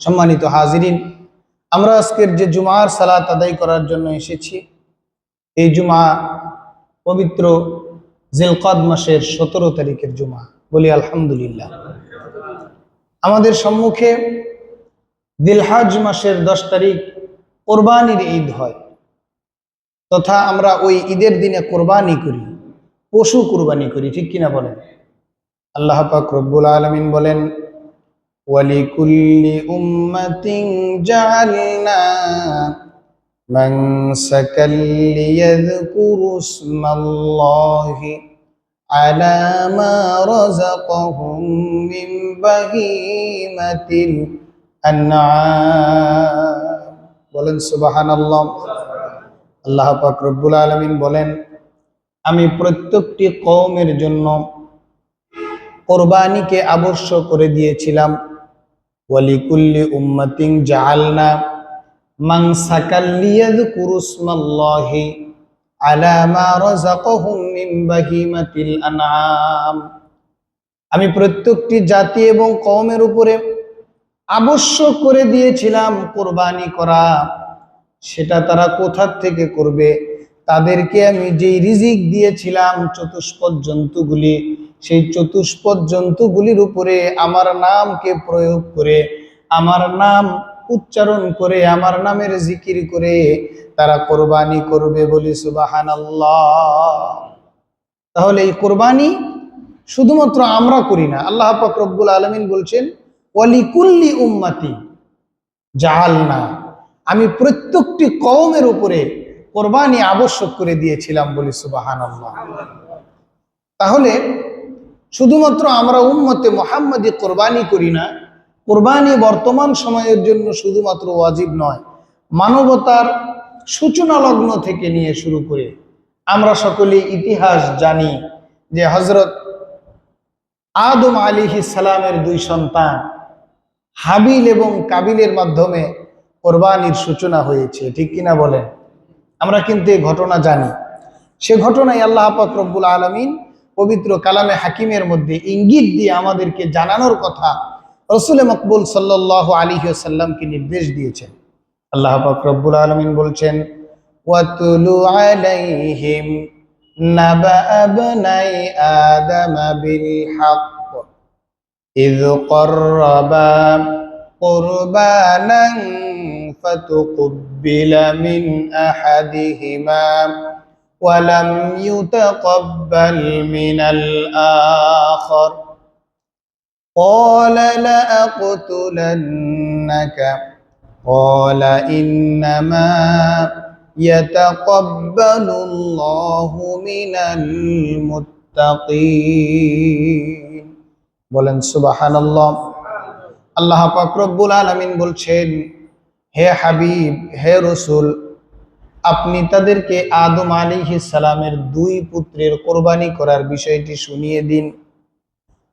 সম্মানিত হাজিরিন, আমরা আজকের যে জুমার সালাত আদায় করার জন্য এসেছি, এই জুমা পবিত্র জিলকদ মাসের 17 তারিখের জুমা। বলি আলহামদুলিল্লাহ। আমাদের সম্মুখে দিলহাজ মাসের 10 তারিখ কোরবানির ঈদ হয়, তথা আমরা ওই ঈদের দিনে কোরবানি করি, পশু কোরবানি করি, ঠিক কিনা বলেন? আল্লাহ পাক রব্বুল আলামিন বলেন, ওয়ালিকুল্লি উম্মাতিন জাআলনা মানসাকাল লিয়াযকুরু ইসমাল্লাহি আলা মা রাযাকাহুম মিন বাহিমাতিল আনআম। বলেন সুবহানাল্লাহ। আল্লাহ পাক রব্বুল আলামিন বলেন, আমি প্রত্যেকটি কওমের জন্য কোরবানিকে আবশ্যক করে দিয়েছিলাম। ওয়ালিকুল্লি উম্মাতিন জাআলনা মানসাকাল লিয়াযকুরু ইসমাল্লাহি আলা মা রাযাকাহুম মিন বাহিমাতিল আনআম। আমি প্রত্যেকটি জাতি এবং কওমের উপরে আবশ্যক করে দিয়েছিলাম কোরবানি করা। সেটা তারা কোথা থেকে করবে? তাদেরকে আমি যেই রিজিক দিয়েছিলাম চতুষ্পদ জন্তুগুলি, সেই চতুষ্পদ জন্তুগুলির উপরে আমার নামকে প্রয়োগ করে, আমার নাম উচ্চারণ করে, আমার নামের জিকির করে তারা কোরবানি করবে। বলি সুবহানাল্লাহ। তাহলে এই কোরবানি শুধুমাত্র আমরা করি না, আল্লাহ পাক রব্বুল আলামিন বলছেন, ওয়ালিকুল্লি উম্মাতি জাআলনা, আমি প্রত্যেকটি কওমের উপরে কোরবানি আবশ্যক করে দিয়েছিলাম। বলি সুবহানাল্লাহ। তাহলে শুধুমাত্র আমরা উম্মতে মুহাম্মাদি কোরবানি করি না, কোরবানি বর্তমান সময়ের জন্য শুধুমাত্র ওয়াজিব নয়, মানবতার সূচনা লগ্ন থেকে নিয়ে শুরু করে আমরা সকলে ইতিহাস জানি যে হযরত আদম আলাইহিস সালামের 2 সন্তান হাবিল এবং কাবিলের মাধ্যমে কোরবানির সূচনা হয়েছে, ঠিক কিনা বলেন? আমরা কিন্তু এই ঘটনা জানি। সে ঘটনায় আল্লাহ পাক রব্বুল আলামিন পবিত্র কালামে হাকিমের মধ্যে ইঙ্গিত দিয়ে আমাদেরকে জানানোর কথা রাসূল মকবুল সাল্লাল্লাহু আলাইহি ওয়াসাল্লামকে নির্দেশ দিয়েছেন। আল্লাহ পাক রব্বুল আলামিন বলছেন, ওয়াতুলু আলাইহিম নাবা আবনাই আদম বিল হক ইয ক্বাররাবা কুরবানান ফাতুকুব্বিলা মিন আহাদিহিমা ওয়ালাম ইউতাকাব্বাল মিনাল আখার ক্বালা লাআকতুলান্নাকা ক্বালা ইন্নামা ইয়াতাকাব্বালুল্লাহু মিনাল মুত্তাকিন। বলেন সুবহানাল্লাহ। আল্লাহ পাক রব্বুল আলামিন বলছেন, হে হাবিব, হে রাসূল, আপনি তাদেরকে আদম আলাইহিস সালামের 2 পুত্রের কোরবানি করার বিষয়টি শুনিয়ে দিন।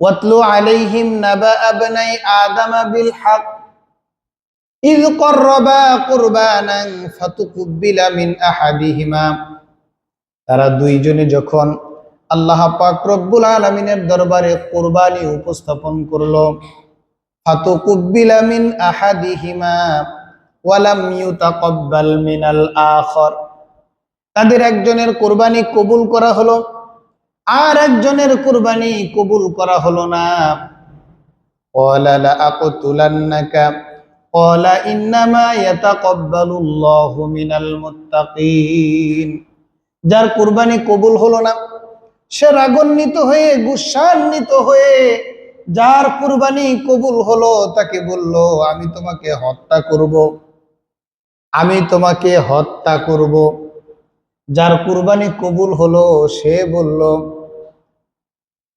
ওয়াতলু আলাইহিম নাবা আবনাই আদম বিল হক ইয ক্বাররাবা কুরবানান ফাতুকুব্বিলা মিন আহাদিহিমা। তারা 2 জনে যখন আল্লাহ পাক রব্বুল আলামিনের দরবারে কোরবানি উপস্থাপন করলো, ফাতুকুব্বিলা মিন আহাদিহিমা ওয়ালাম ইউতাকাব্বাল মিনাল আখার, তাদের একজনের কোরবানি কবুল করা হলো, আর একজনের কোরবানি কবুল করা হলো না। ক্বালা লাআকতুলান্নাকা ক্বালা ইন্নামা ইয়াতাকাব্বালুল্লাহু মিনাল মুত্তাকিন। যার কোরবানি কবুল হলো না, সে রাগান্বিত হয়ে, গুসান্বিত হয়ে, যার কুরবানি কবুল হলো তাকে বলল, আমি তোমাকে হত্যা করব, আমি তোমাকে হত্যা করব। যার কুরবানি কবুল হলো সে বলল,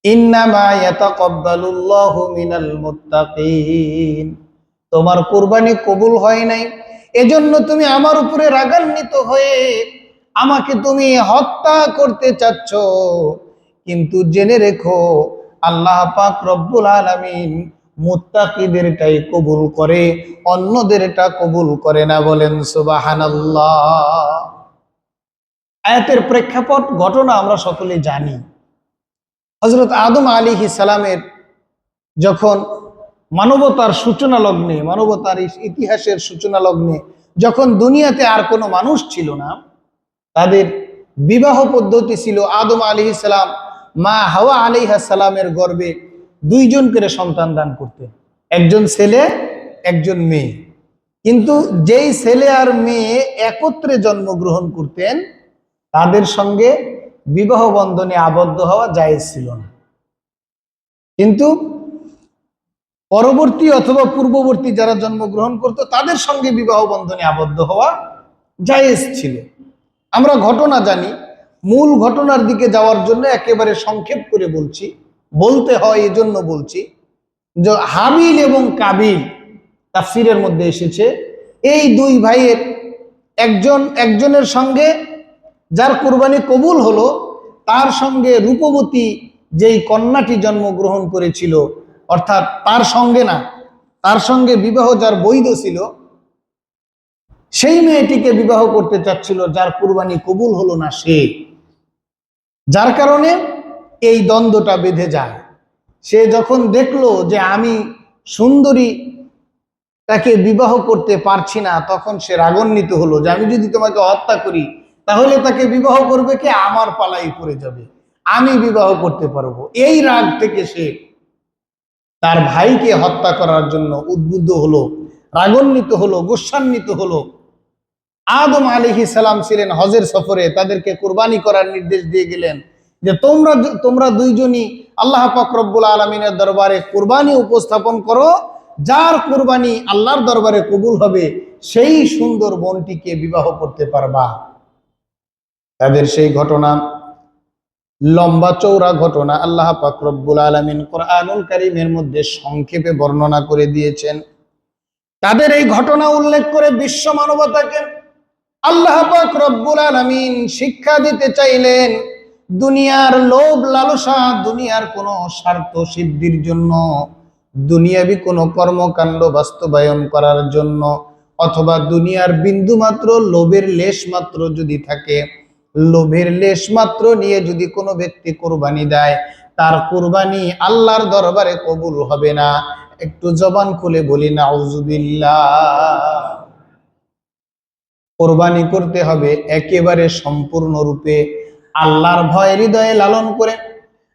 ইন্নামা ইয়াতাকাব্বালুল্লাহু মিনাল মুত্তাকিন, তোমার কুরবানি কবুল হয় নাই, এজন্য তুমি আমার উপরে রাগান্বিত হয়ে আমাকে তুমি হত্যা করতে চাচ্ছ। কিন্তু জেনে রেখো, আল্লাহ পাক রব্বুল আলামিন মুত্তাকিদেরটাই কবুল করে, অন্যদেরটা কবুল করে না। বলেন সুবহানাল্লাহ। আয়াতের প্রেক্ষাপট ঘটনা আমরা সকলে জানি। হযরত আদম আলাইহিস সালামের যখন মানবতার সূচনা লগ্নে, মানবতার ইতিহাসের সূচনা লগ্নে, যখন দুনিয়াতে আর কোনো মানুষ ছিল না, তাদের বিবাহ পদ্ধতি ছিল আদম আলাইহিস সালাম মা হাওয়া আলাইহিস সালামের গর্ভে 2 জন করে সন্তান দান করতেন, একজন ছেলে একজন মেয়ে। কিন্তু যেই ছেলে আর মেয়ে একত্রে জন্মগ্রহণ করতেন, তাদের সঙ্গে বিবাহ বন্ধনে আবদ্ধ হওয়া জায়েজ ছিল না। কিন্তু পরবর্তী অথবা পূর্ববর্তী যারা জন্মগ্রহণ করত, তাদের সঙ্গে বিবাহ বন্ধনে আবদ্ধ হওয়া জায়েজ ছিল। আমরা ঘটনা জানি, মূল ঘটনার দিকে যাওয়ার জন্য একেবারে সংক্ষেপ করে বলছি, বলতে হয় এজন্য বলছি যে হাবিল এবং কাবিল তাফসীরের মধ্যে এসেছে, এই 2 ভাইয়ের একজনের সঙ্গে যার কুরবানি কবুল হলো, তার সঙ্গে রূপবতী যেই কন্যাটি জন্মগ্রহণ করেছিল, অর্থাৎ তার সঙ্গে না, তার সঙ্গে বিবাহ যার বৈধ ছিল, সেই মেয়েটিকে বিবাহ করতে চাচ্ছিল যার কুরবানি কবুল হলো না সে, যার কারণে এই দ্বন্দ্বটা বেঁধে যায়। সে যখন দেখলো যে আমি সুন্দরী তাকে বিবাহ করতে পারছি না, তখন সে রাগান্বিত হলো যে আমি যদি তোমাকে হত্যা করি তাহলে তাকে বিবাহ করবে কে, আমার পালাই পড়ে যাবে, আমি বিবাহ করতে পারবো। এই রাগ থেকে সে তার ভাইকে হত্যা করার জন্য উদ্বুদ্ধ হলো, রাগান্বিত হলো, গোস্বান্বিত হলো। আদম আলাইহিস সালাম ছিলেন হজের সফরে, তাদেরকে কুরবানি করার নির্দেশ দিয়ে গেলেন যে তোমরা 2 জনই আল্লাহ পাক রব্বুল আলামিনের দরবারে কুরবানি উপস্থাপন করো, যার কুরবানি আল্লাহর দরবারে কবুল হবে সেই সুন্দর বোনটিকে বিবাহ করতে পারবা। তাদের সেই ঘটনা লম্বা চৌড়া ঘটনা আল্লাহ পাক রব্বুল আলামিন কোরআনুল কারীমের মধ্যে সংক্ষেপে বর্ণনা করে দিয়েছেন। তাদের এই ঘটনা উল্লেখ করে বিশ্ব মানবতাকে আল্লাহ পাক রব্বুল আলামিন শিক্ষা দিতে চাইলেন, দুনিয়ার লোভ লালসা, দুনিয়ার কোনো স্বার্থ সিদ্ধির জন্য, দুনিয়াবি কোনো কর্মকাণ্ড বাস্তবায়ন করার জন্য, অথবা দুনিয়ার বিন্দু মাত্র লোভের লেশ মাত্র যদি থাকে, লোভের লেশ মাত্র নিয়ে যদি কোনো ব্যক্তি কুরবানি দেয়, তার কুরবানি আল্লাহর দরবারে কবুল হবে না। একটু জবান খুলে বলি নাউজুবিল্লাহ। কুরবানি করতে হবে একেবারে সম্পূর্ণরূপে আল্লাহর ভয় হৃদয়ে লালন করে।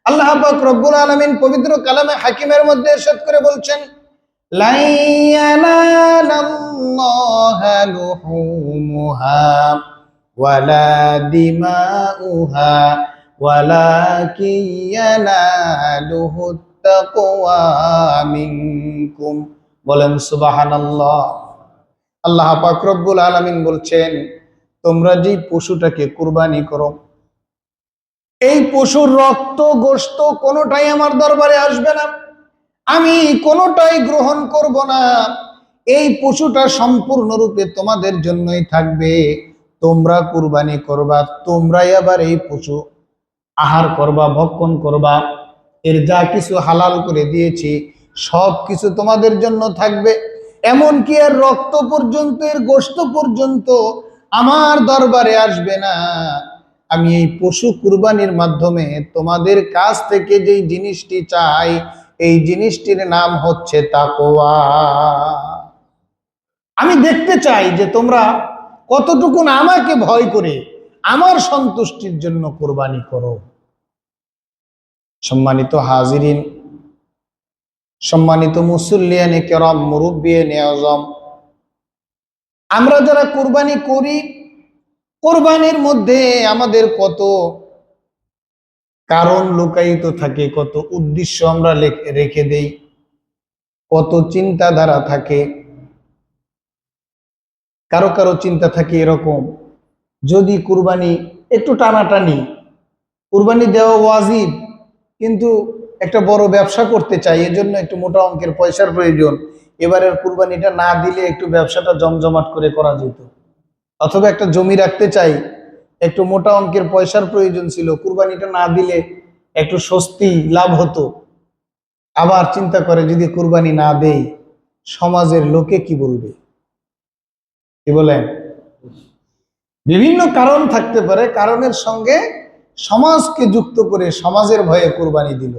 আল্লাহ পাক রব্বুল আলামিন পবিত্র কালামে হাকিমের মধ্যে ইরশাদ করে বলছেন, লা ইয়ানালাল্লাহা লুহুমুহা ওয়ালা দিমাউহা ওয়ালাকিন ইয়ানালুহুত তাকওয়া মিনকুম। বলেন সুবহানাল্লাহ। আল্লাহ পাক রব্বুল আলামিন বলছেন, তোমরা যে পশুটাকে কুরবানি করো, এই পশুর রক্ত গোশত কোনোটাই আমার দরবারে আসবে না, আমি কোনোটাই গ্রহণ করব না। এই পশুটা সম্পূর্ণরূপে তোমাদের জন্যই থাকবে, তোমরা কুরবানি করবা, তোমরাই আবার এই পশু আহার করবা, ভক্ষণ করবা। এর যা কিছু হালাল করে দিয়েছি সব কিছু তোমাদের জন্য থাকবে, এমনকি এর রক্ত পর্যন্ত, এর গোশত পর্যন্ত আমার দরবারে আসবে না। আমি এই পশু কুরবানির মাধ্যমে তোমাদের কাছ থেকে যেই জিনিসটি চাই, এই জিনিসটির নাম হচ্ছে তাকওয়া। আমি দেখতে চাই যে তোমরা কতটুকুন আমাকে ভয় করে আমার সন্তুষ্টির জন্য কুরবানি করো। সম্মানিত হাজিরিন, সম্মানিত মুসল্লিয়ানে কেরাম, মুরব্বিয়ানে আযম, আমরা যারা কুরবানি করি, কুরবানির মধ্যে আমাদের কত কারণ লুকায়িত থাকে, কত উদ্দেশ্য আমরা রেখে দেই, কত চিন্তাধারা থাকে। কারো কারো চিন্তা থাকে এরকম, যদি কুরবানি একটু টানাটানি, কুরবানি দেওয়া ওয়াজিব, কিন্তু একটা বড় ব্যবসা করতে চাই, এজন্য একটু মোটা অঙ্কের পয়সার প্রয়োজন, এবারের কুরবানিটা না দিলে একটু ব্যবসাটা জমজমাট করে করা যেত। অথবা একটা জমি রাখতে চাই, একটু মোটা অঙ্কের পয়সার প্রয়োজন ছিল, কুরবানিটা না দিলে একটু স্বস্তি লাভ হতো। আবার চিন্তা করে যদি কুরবানি না দেই সমাজের লোকে কি বলবে, কি বলেন? বিভিন্ন কারণ থাকতে পারে, কারণের সঙ্গে সমাজকে যুক্ত করে সমাজের ভয়ে কুরবানি দিল।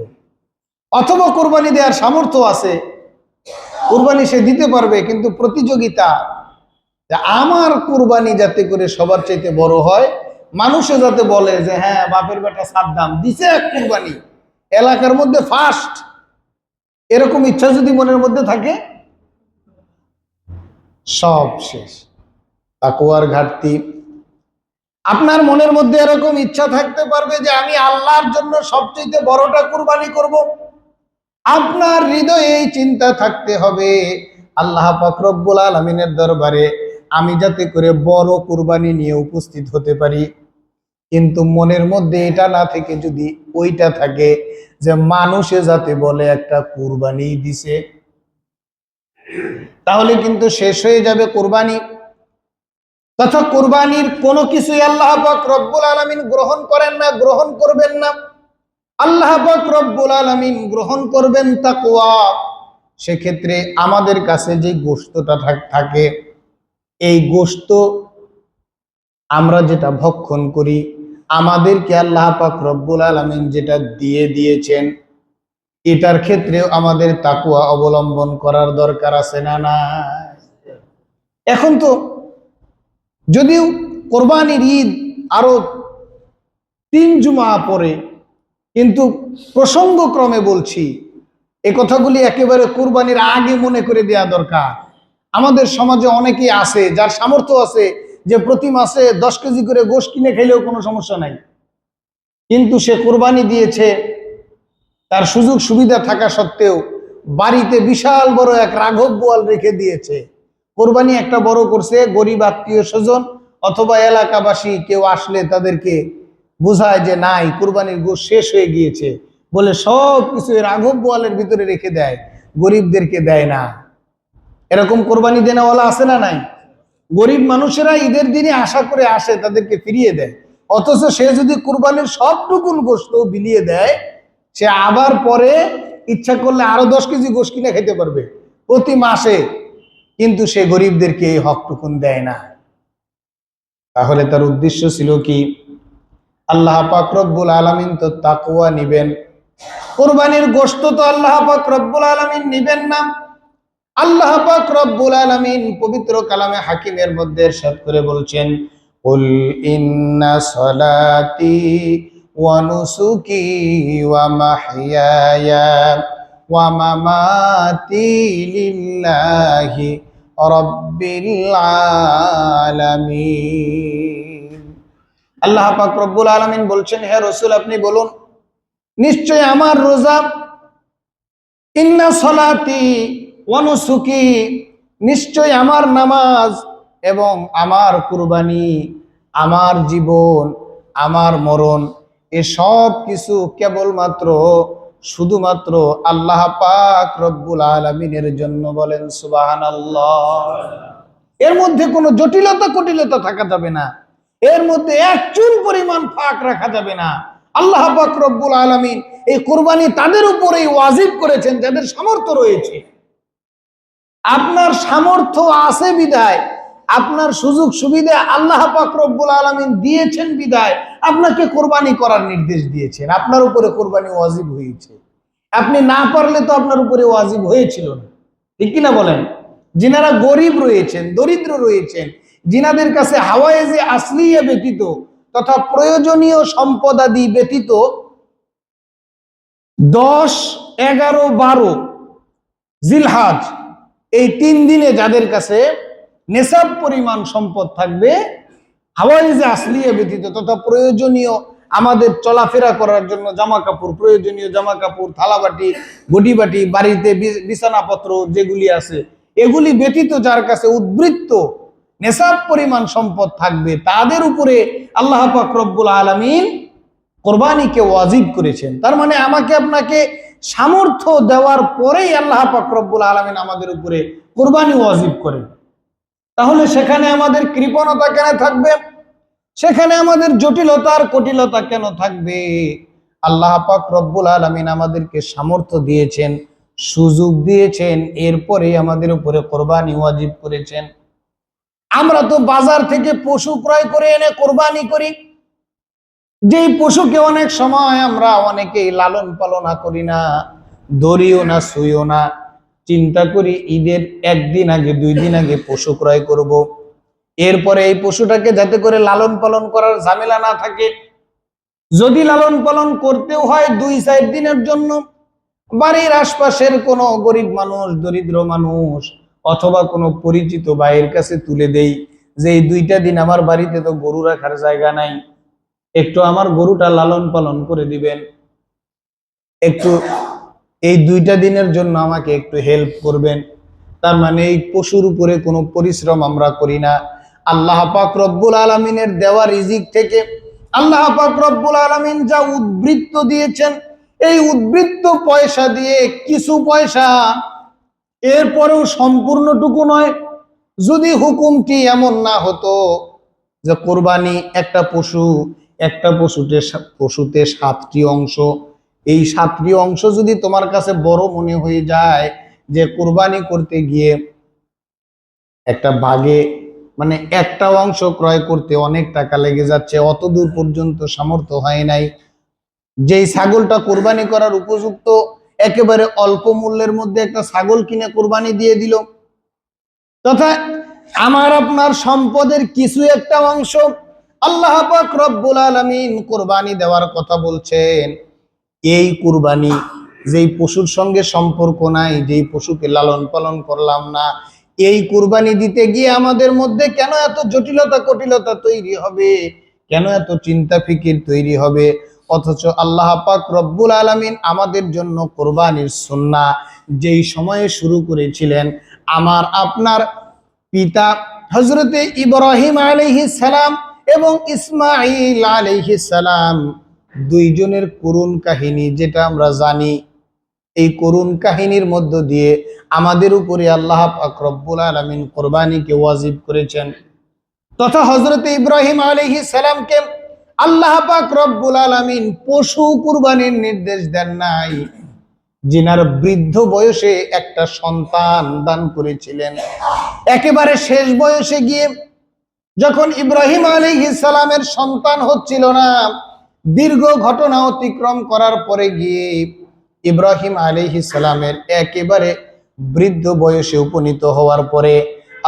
অথবা কুরবানি দেওয়ার সামর্থ্য আছে কুরবানি সে দিতে পারবে, কিন্তু প্রতিযোগিতা যে আমার কুরবানি যাতে করে সবার চাইতে বড় হয়, মানুষে যাতে বলে যে হ্যাঁ বাপের বেটা সাদ্দাম দিছে এক কুরবানি, এলাকার মধ্যে ফার্স্ট, এরকম ইচ্ছা যদি মনের মধ্যে থাকে, সব শেষ। তাকওয়ার ঘাটতি। আপনার মনের মধ্যে এরকম ইচ্ছা থাকতে পারবে যে আমি আল্লাহর জন্য সবচেয়ে বড়টা কুরবানি করব। আপনার হৃদয়ে এই চিন্তা থাকতে হবে আল্লাহ পাক রব্বুল আলামিনের দরবারে আমি যাতে করে বড় কুরবানি নিয়ে উপস্থিত হতে পারি। কিন্তু মনের মধ্যে এটা না থেকে যদি ওইটা থাকে যে মানুষে যাতে বলে একটা কুরবানি দিছে, তাহলে কিন্তু শেষ হয়ে যাবে কুরবানি। তথা কুরবানির কোনো কিছুই আল্লাহ পাক রব্বুল আলামিন গ্রহণ করেন না, গ্রহণ করবেন না। আল্লাহ পাক রব্বুল আলামিন গ্রহণ করবেন তাকওয়া। সেক্ষেত্রে আমাদের কাছে যে গোশতটা থাকে, এই গোশত আমরা যেটা ভক্ষণ করি, আমাদেরকে আল্লাহ পাক রব্বুল আলামিন যেটা দিয়ে দিয়েছেন, এটার ক্ষেত্রেও আমাদের তাকওয়া অবলম্বন করার দরকার আছে না নাই? এখন তো যদিও কোরবানির ঈদ আরো 3 জুমা পরে, কিন্তু প্রসঙ্গক্রমে বলছি, এই কথাগুলি একেবারে কুরবানির আগে মনে করে দেওয়া দরকার। আমাদের সমাজে অনেকেই আছে যার সামর্থ্য আছে যে প্রতি মাসে 10 কেজি করে গোশত কিনে খেলেও কোনো সমস্যা নাই, কিন্তু সে কুরবানি দিয়েছে, তার সুযোগ সুবিধা থাকা সত্ত্বেও বাড়িতে বিশাল বড় এক রাঘব বোয়াল রেখে দিয়েছে। কোরবানি একটা বড় করছে, গরিব আত্মীয় স্বজন অথবা এলাকাবাসী কেউ আসলে তাদেরকে বোঝায় যে নাই, কুরবানির গোশত শেষ হয়ে গিয়েছে বলে সব কিছু রাঘব বোয়ালের ভিতরে রেখে দেয়, গরিবদেরকে দেয় না। এরকম কোরবানি দেনেওয়ালা আছে না নাই? গরিব মানুষেরা ঈদের দিনে আশা করে আসে, তাদেরকে ফিরিয়ে দেয়। অথচ সে যদি কুরবানির সবটুকুন গোশত বিলিয়ে দেয়, সে আবার পরে ইচ্ছা করলে আরো 10 কেজি গোশত কিনে খেতে পারবে প্রতি মাসে, কিন্তু সে গরিবদেরকে এই হকটুকুন দেয় না। তাহলে তার উদ্দেশ্য ছিল কি? আল্লাহ পাক রব্বুল আলামিন তো তাকওয়া নিবেন, কুরবানির গোশত তো আল্লাহ পাক রব্বুল আলামিন নিবেন না। আল্লাহ পাক রব্বুল আলামিন পবিত্র কালামে হাকিমের মধ্যে ইরশাদ করে বলছেন, কুল ইন্না সলাতি ওয়া নুসুকি ওয়া মাহইয়ায়া ওয়া মামাতি লিল্লাহি রাব্বিল আলামিন। আল্লাহ পাক রব্বুল আলামিন বলছেন, হে রাসূল আপনি বলুন, নিশ্চয় আমার রোজা, ইন্না সলাতি ওয়া নুসুকি, নিশ্চয় আমার নামাজ এবং আমার কুরবানি, আমার জীবন, আমার মরণ, এসব কিছু কেবলমাত্র শুধুমাত্র আল্লাহ পাক রব্বুল আলামিনের জন্য। বলেন সুবহানাল্লাহ। এর মধ্যে কোনো জটিলতা কুটিলতা থাকা যাবে না, এর মধ্যে এক চুল পরিমাণ ফাঁক রাখা যাবে না। আল্লাহ পাক রব্বুল আলামিন এই কুরবানি তাদের উপরেই ওয়াজিব করেছেন যাদের সামর্থ্য রয়েছে। আপনার সামর্থ্য আছে বিধায়, আপনার সুযোগ সুবিধা আল্লাহ পাক রব্বুল আলামিন দিয়েছেন বিধায় আপনাকে কুরবানি করার নির্দেশ দিয়েছেন, আপনার উপরে কুরবানি ওয়াজিব হয়েছে। আপনি না পারলে তো আপনার উপরে ওয়াজিব হয়েছিল না, ঠিক কিনা বলেন? যিনারা গরিব রয়েছেন, দরিদ্র রয়েছেন, যিনাদের কাছে হাওয়ায়েজে আসলিয়া ব্যতীত তথা প্রয়োজনীয় সম্পদাদি ব্যতীত 10, 11, 12 জিলহাজ এই 3 দিনে যাদের কাছে নেশাব পরিমাণ সম্পদ থাকবে, হাওয়াইজে আসলিয়া ব্যতীত তথা প্রয়োজনীয় আমাদের চলাফেরা করার জন্য জামা কাপড়, প্রয়োজনীয় জামা কাপড়, থালাবাটি, গটিবাটি, বাড়িতে বিছানাপত্র যেগুলি আছে, এগুলি ব্যতীত যার কাছে উদ্বৃত্ত নেশাব পরিমাণ সম্পদ থাকবে, তাদের উপরে আল্লাহ পাক রব্বুল আলামিন কোরবানিকে ওয়াজিব করেছেন। তার মানে আমাকে আপনাকে সামর্থ্য দেওয়ার পরেই আল্লাহ পাক রব্বুল আলামিন আমাদের উপরে কোরবানি ওয়াজিব করেন। তাহলে সেখানে আমাদের কৃপণতা কেন থাকবে? সেখানে আমাদের জটিলতা আর কুটিলতা কেন থাকবে? আল্লাহ পাক রব্বুল আলামিন আমাদেরকে সামর্থ্য দিয়েছেন, সুযোগ দিয়েছেন, এরপরে আমাদের উপরে কোরবানি ওয়াজিব করেছেন। আমরা তো বাজার থেকে পশু ক্রয় করে এনে কোরবানি করি, যেই পশুকে অনেক সময় আমরা অনেকেই লালন পালন করি না, ধরিও না, ছুঁইও না, চিন্তা করি ঈদের একদিন আগে 2 দিন আগে পশু ক্রয় করব, এরপরে এই পশুটাকে যাতে করে লালন পালন করার ঝামেলা না থাকে। যদি লালন পালন করতেও হয় 2-4 দিনের জন্য, বাড়ির আশপাশের কোনো গরিব মানুষ, দরিদ্র মানুষ অথবা কোনো পরিচিত ভাইয়ের কাছে তুলে দেই যে এই 2টা দিন আমার বাড়িতে তো গরু রাখার জায়গা নাই, একটু আমার গরুটা লালন পালন করে দিবেন, একটু এই 2টা দিনের জন্য আমাকে একটু হেল্প করবেন। তার মানে এই পশুর উপরে কোনো পরিশ্রম আমরা করি না। আল্লাহ পাক রব্বুল আলামিনের দেওয়া রিজিক থেকে আল্লাহ পাক রব্বুল আলামিন যা উদ্বৃত্ত দিয়েছেন, এই উদ্বৃত্ত পয়সা দিয়ে কিছু পয়সা, এরপরেও সম্পূর্ণটুকু নয়। যদি হুকুমটি এমন না হতো যে কোরবানি একটা পশুতে 7টি অংশ, এই 7টি অংশ যদি তোমার কাছে বড় মনে হয়ে যায় যে কোরবানি করতে গিয়ে একটা বাগে মানে একটা অংশ ক্রয় করতে অনেক টাকা লেগে যাচ্ছে, অত দূর পর্যন্ত সামর্থ্য হয় নাই, যেই ছাগলটা কোরবানি করার উপযুক্ত একেবারে অল্প মূল্যের মধ্যে একটা ছাগল কিনে কোরবানি দিয়ে দিল, তথা আমার আপনার সম্পদের কিছু একটা অংশ আল্লাহ পাক রব্বুল আলামিন কোরবানি দেওয়ার কথা বলছেন। এই কুরবানি যেই পশুর সঙ্গে সম্পর্ক নাই, যেই পশুকে লালন পালন করলাম না, এই কুরবানি দিতে গিয়ে আমাদের মধ্যে কেন এত জটিলতা কটিলতা তৈরি হবে, কেন এত চিন্তা ফিকির তৈরি হবে? অথচ আল্লাহ পাক রব্বুল আলামিন আমাদের জন্য কোরবানির সুন্নাহ যেই সময়ে শুরু করেছিলেন, আমার আপনার পিতা হযরতে ইব্রাহিম আলাইহিস সালাম এবং ইসমাঈল আলাইহিস সালাম দুইজনের করুণ কাহিনী যেটা আমরা জানি, এই করুণ কাহিনীর মধ্য দিয়ে আমাদের উপরে আল্লাহ পাক রব্বুল আলামিন কোরবানিকে ওয়াজিব করেছেন। তথা হযরতে ইব্রাহিম আলাইহিস সালামকে আল্লাহ পাক রব্বুল আলামিন পশু কুরবানির নির্দেশ দেন নাই, যিনার বৃদ্ধ বয়সে একটা সন্তান দান করেছিলেন। একেবারে শেষ বয়সে গিয়ে যখন ইব্রাহিম আলাইহিস সালামের সন্তান হচ্ছিল না, দীর্ঘ ঘটনা অতিক্রম করার পরে গিয়ে ইব্রাহিম আলাইহিস সালামের একেবারে বৃদ্ধ বয়সে উপনীত হওয়ার পরে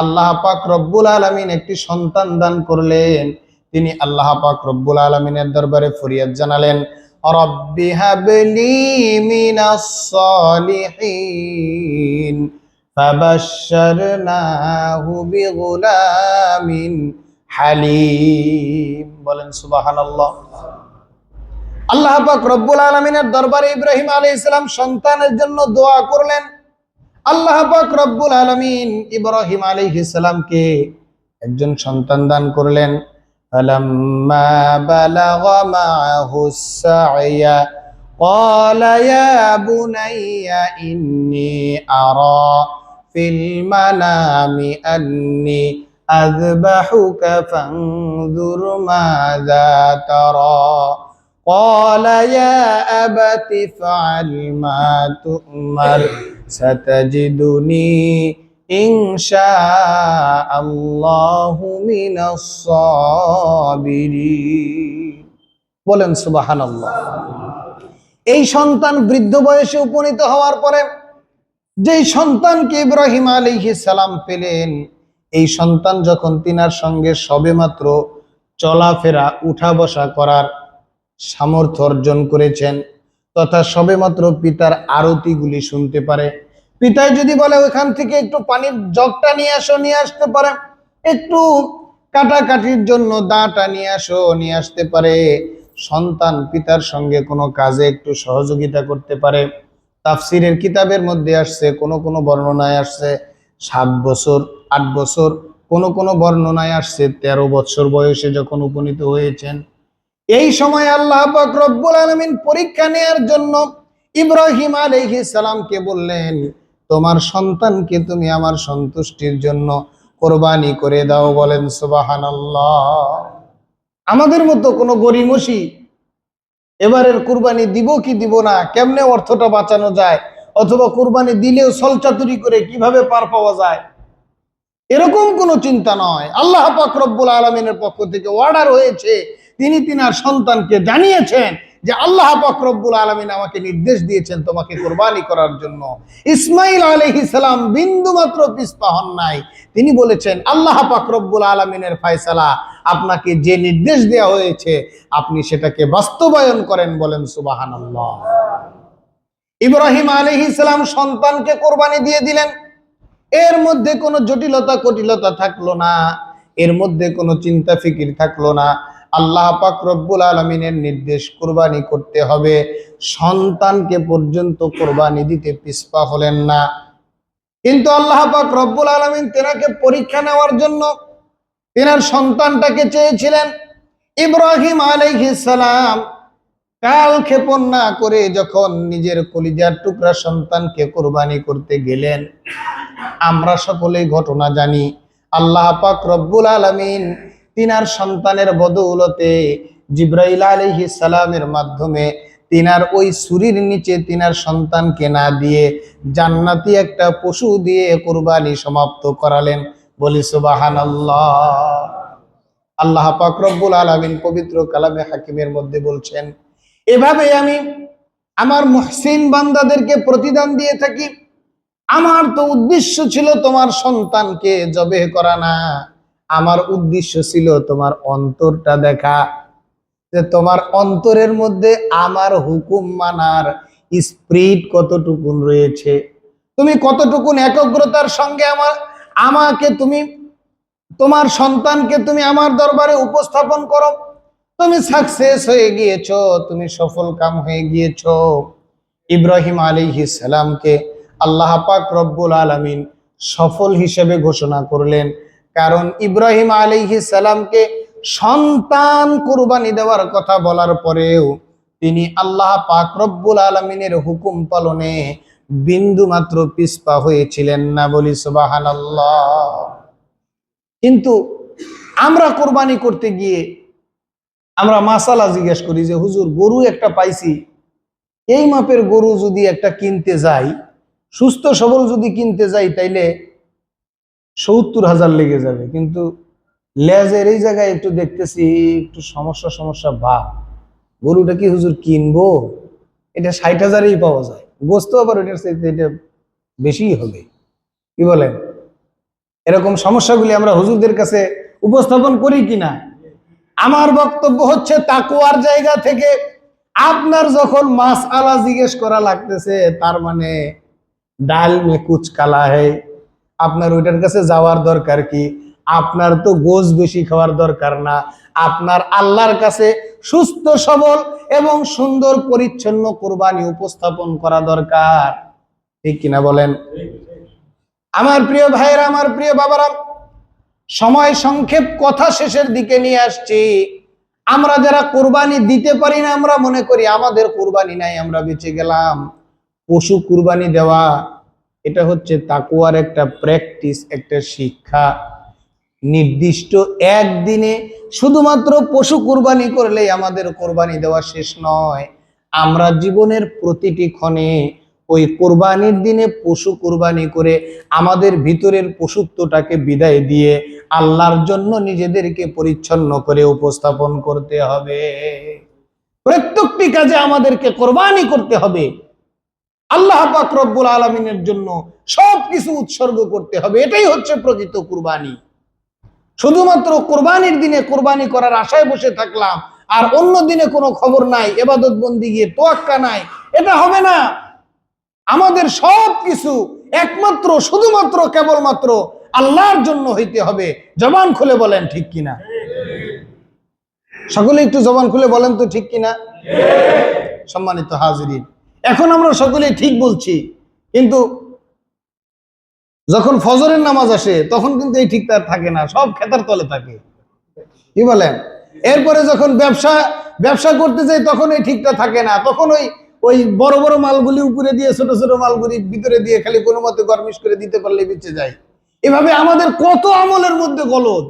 আল্লাহ পাক রব্বুল আলামিন একটি সন্তান দান করলেন। তিনি আল্লাহ পাক রব্বুল আলামিনের দরবারে ফরিয়াদ জানালেন, রব্বি হাবলি মিনাস সালিহিন ফাবাশশারনাহু বিগুলামিন হালিম। বলেন সুবহানাল্লাহ। আল্লাহ পাক রব্বুল আলামিনের দরবারে ইব্রাহিম আলাইহিস সালাম সন্তানের জন্য দোয়া করলেন। আল্লাহ পাক রব্বুল আলামিন ইব্রাহিম আলাইহিস সালামকে একজন সন্তান দান করলেন। ফালাম্মা বালাগা মাআহুস সা'য়া ক্বালা ইয়া বুনাইয়া ইন্নী আরা ফিল মানামি আন্নী আযবাহুকা ফানজুর মাযা তারা قال يا أبت افعل ما تؤمر ستجدني إن شاء الله من الصابرين। বলেন সুবহানাল্লাহ। এই সন্তান বৃদ্ধ বয়সে উপনীত হওয়ার পরে যেই সন্তানকে ইব্রাহিম আলাইহিস সালাম পেলেন, এই সন্তান যখন তিনার সঙ্গে সবেমাত্র চলাফেরা উঠা বসা করার সামর্থ্য অর্জন করেছেন, তথা সবেমাত্র পিতার আরতিগুলি শুনতে পারে, পিতায় যদি বলে ওখান থেকে একটু পানির জগটা নিয়ে আসো, নিয়ে আসতে পারে, একটু কাটাকাটির জন্য দাটা নিয়ে আসো, নিয়ে আসতে পারে, সন্তান পিতার সঙ্গে কোনো কাজে একটু সহযোগিতা করতে পারে। তাফসিরের কিতাবের মধ্যে আসছে, কোনো কোনো বর্ণনায় আসছে 7 বছর 8 বছর, কোনো কোনো বর্ণনায় আসছে 13 বছর বয়সে যখন উপনীত হয়েছেন। এই সময় আল্লাহ পাক রব্বুল আলামিন পরীক্ষা নেয়ার জন্য ইব্রাহিম আলাইহিস সালামকে বললেন, তোমার সন্তানকে তুমি আমার সন্তুষ্টির জন্য কোরবানি করে দাও। বলেন সুবহানাল্লাহ। আমাদের মতো কোনো গরিমসি এবারের কুরবানি দিব কি দিব না, কেমনে অর্থটা বাঁচানো যায়, অথবা কুরবানি দিলেও সলচাতুরি করে কিভাবে পার পাওয়া যায়, এরকম কোনো চিন্তা নয়। আল্লাহ পাক রব্বুল আলামিনের পক্ষ থেকে অর্ডার হয়েছে, তিনি তিনার সন্তানকে জানিয়েছেন যে আল্লাহ পাক রব্বুল আলামিন আমাকে নির্দেশ দিয়েছেন তোমাকে কুরবানি করার জন্য। ইসমাঈল আলাইহিস সালাম বিন্দু মাত্র পিছপা হন নাই। তিনি বলেছেন আল্লাহ পাক রব্বুল আলামিনের ফয়সালা, আপনাকে যে নির্দেশ দেওয়া হয়েছে আপনি সেটাকে বাস্তবায়ন করেন, বলেন সুবহানাল্লাহ। ইব্রাহিম আলাইহিস সালাম সন্তানকে কোরবানি দিয়ে দিলেন। এর মধ্যে কোনো জটিলতা কটিলতা থাকলো না, এর মধ্যে কোনো চিন্তা ফিকির থাকলো না। আল্লাহ পাক রব্বুল আলামিনের নির্দেশ কোরবানি করতে হবে, সন্তানকে পর্যন্ত কোরবানি দিতে পিছপা হলেন না। কিন্তু আল্লাহ পাক রব্বুল আলামিন তেনাকে পরীক্ষা নেওয়ার জন্য তেনার সন্তানটাকে চেয়েছিলেন। ইব্রাহিম আলাইহিস সালাম কাল ক্ষেপণ না করে যখন নিজের কলিজার টুকরা সন্তানকে কোরবানি করতে গেলেন, আমরা সকলেই ঘটনা জানি। আল্লাহ পাক রব্বুল আলামিন তিনার সন্তানের বদৌলতে জিবরাইল আলাইহিস সালামের মাধ্যমে তিনার ওই ছুরির নিচে তিনার সন্তানকে না দিয়ে জান্নাতি একটা পশু দিয়ে কোরবানি সমাপ্ত করালেন, বলি সুবহানাল্লাহ। আল্লাহ পাক রব্বুল আলামিন পবিত্র কালামে হাকিমের মধ্যে বলছেন, এভাবে আমি আমার মুহসিন বান্দাদেরকে প্রতিদান দিয়ে থাকি। আমার তো উদ্দেশ্য ছিল তোমার সন্তানকে জবেহ করা না, আমার উদ্দেশ্য ছিল তোমার অন্তরটা দেখা, যে তোমার অন্তরের মধ্যে আমার হুকুম মানার স্পিরিট কতটুকুন রয়েছে, তুমি কতটুকুন একাগ্রতার সঙ্গে আমাকে তুমি তোমার সন্তানকে তুমি আমার দরবারে উপস্থাপন করো। তুমি সাকসেস হয়ে গিয়েছো, তুমি সফল কাম হয়ে গিয়েছো। ইব্রাহিম আলাইহিস সালামকে আল্লাহ পাক রব্বুল আলামিন সফল হিসেবে ঘোষণা করলেন, কারণ ইব্রাহিম আলাইহিস সালামকে সন্তান কুরবানি দেওয়ার কথা বলার পরেও তিনি আল্লাহ পাক রব্বুল আলামিনের হুকুম পালনে বিন্দু মাত্র পিছপা হয়েছিলেন না, বলি সুবহানাল্লাহ। কিন্তু আমরা কোরবানি করতে গিয়ে আমরা মাসালা জিজ্ঞেস করি যে হুজুর, গরু একটা পাইছি, এই মাপের গরু যদি একটা কিনতে যাই, সুস্থ সবল যদি কিনতে যাই, তাইলে 70,000 লেগে যাবে। কিন্তু লেজের এই জায়গায় একটু দেখতেছি একটু সমস্যা ভাব, গরুটা কি হুজুর কিনবো? এটা 60,000-এই পাওয়া যায়, গোস্ত আবার ওইটার চাইতে এটা বেশি হবে, কি বলেন? এরকম সমস্যাগুলি আমরা হুজুরদের কাছে উপস্থাপন করি কিনা? আমার বক্তব্য হচ্ছে তাকওয়ার জায়গা থেকে আপনার যখন মাসআলা জিজ্ঞেস করা লাগতেছে, তার মানে ডাল মে কুচ কালা है, আপনার ওইটার কাছে যাওয়ার দরকার কি? আপনার তো গোশ বেশি খাওয়ার দরকার না, আপনার আল্লাহর কাছে সুস্থ সবল এবং সুন্দর পরিচ্ছন্ন কুরবানি উপস্থাপন করা দরকার, ঠিক কিনা বলেন? আমার প্রিয় ভাইয়েরা, আমার প্রিয় বাবারা, সময় সংক্ষেপ, কথা শেষের দিকে নিয়ে আসছি। আমরা যারা কুরবানি দিতে পারি না, আমরা মনে করি আমাদের কুরবানি নাই, আমরা বেঁচে গেলাম। পশু কুরবানি দেওয়া এটা হচ্ছে তাকওয়ার একটা প্র্যাকটিস, একটা শিক্ষা। নির্দিষ্ট একদিনে শুধুমাত্র পশু কুরবানি করলেই আমাদের কুরবানি দেওয়া শেষ নয়। আমরা জীবনের প্রতিটি ক্ষণে ওই কুরবানির দিনে পশু কুরবানি করে আমাদের ভিতরের পশুত্বটাকে বিদায় দিয়ে আল্লাহর জন্য নিজেদেরকে পরিচ্ছন্ন করে উপস্থাপন করতে হবে। প্রত্যেকটি কাজে আমাদেরকে কুরবানি করতে হবে, আল্লাহ পাক রব্বুল আলামিনের জন্য সবকিছু উৎসর্গ করতে হবে। এটাই হচ্ছে প্রকৃত কুরবানি। শুধুমাত্র কুরবানির দিনে কুরবানি করার আশায় বসে থাকলাম আর অন্য দিনে কোনো খবর নাই, ইবাদত বন্দিগির তোয়াক্কা নাই, এটা হবে না। আমাদের সবকিছু একমাত্র শুধুমাত্র কেবলমাত্র আল্লাহর জন্য হইতে হবে। জবান খুলে বলেন ঠিক কিনা? সকলে একটু জবান খুলে বলেন তো ঠিক কিনা? সম্মানিত হাজিরিন, এখন আমরা সকলেই ঠিক বলছি, কিন্তু যখন ফজরের নামাজ আসে তখন কিন্তু এই ঠিকটা থাকে না, সব খেতার তলে থাকে, কি বলেন? এরপরে যখন ব্যবসা করতে যাই তখন এই ঠিকটা থাকে না, তখন ওই বড় বড় মালগুলি উপরে দিয়ে ছোট ছোট মালগুলি ভিতরে দিয়ে খালি কোনো মতে গরমিশ করে দিতে পারলে বেঁচে যায়। এভাবে আমাদের কত আমলের মধ্যে গলদ।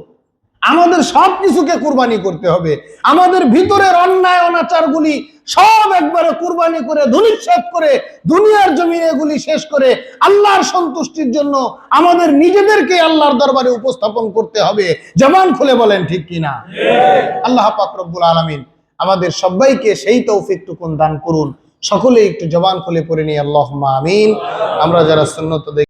আমাদের সবকিছুকে কুরবানি করতে হবে। আমাদের ভিতরের অন্যায় অনাচারগুলি সব একবারে কুরবানি করে ধূলিসাৎ করে দুনিয়ার জমিনে এগুলি শেষ করে আল্লাহর সন্তুষ্টির জন্য আমাদের নিজেদেরকে আল্লাহর দরবারে উপস্থাপন করতে হবে। জবান খুলে বলেন ঠিক কিনা? আল্লাহ পাক রব্বুল আলামিন আমাদের সবাইকে সেই তৌফিকটুকুন দান করুন। সকলে একটু জবান খুলে পড়ে নিই আল্লাহুম্মা আমিন। আমরা যারা সুন্নত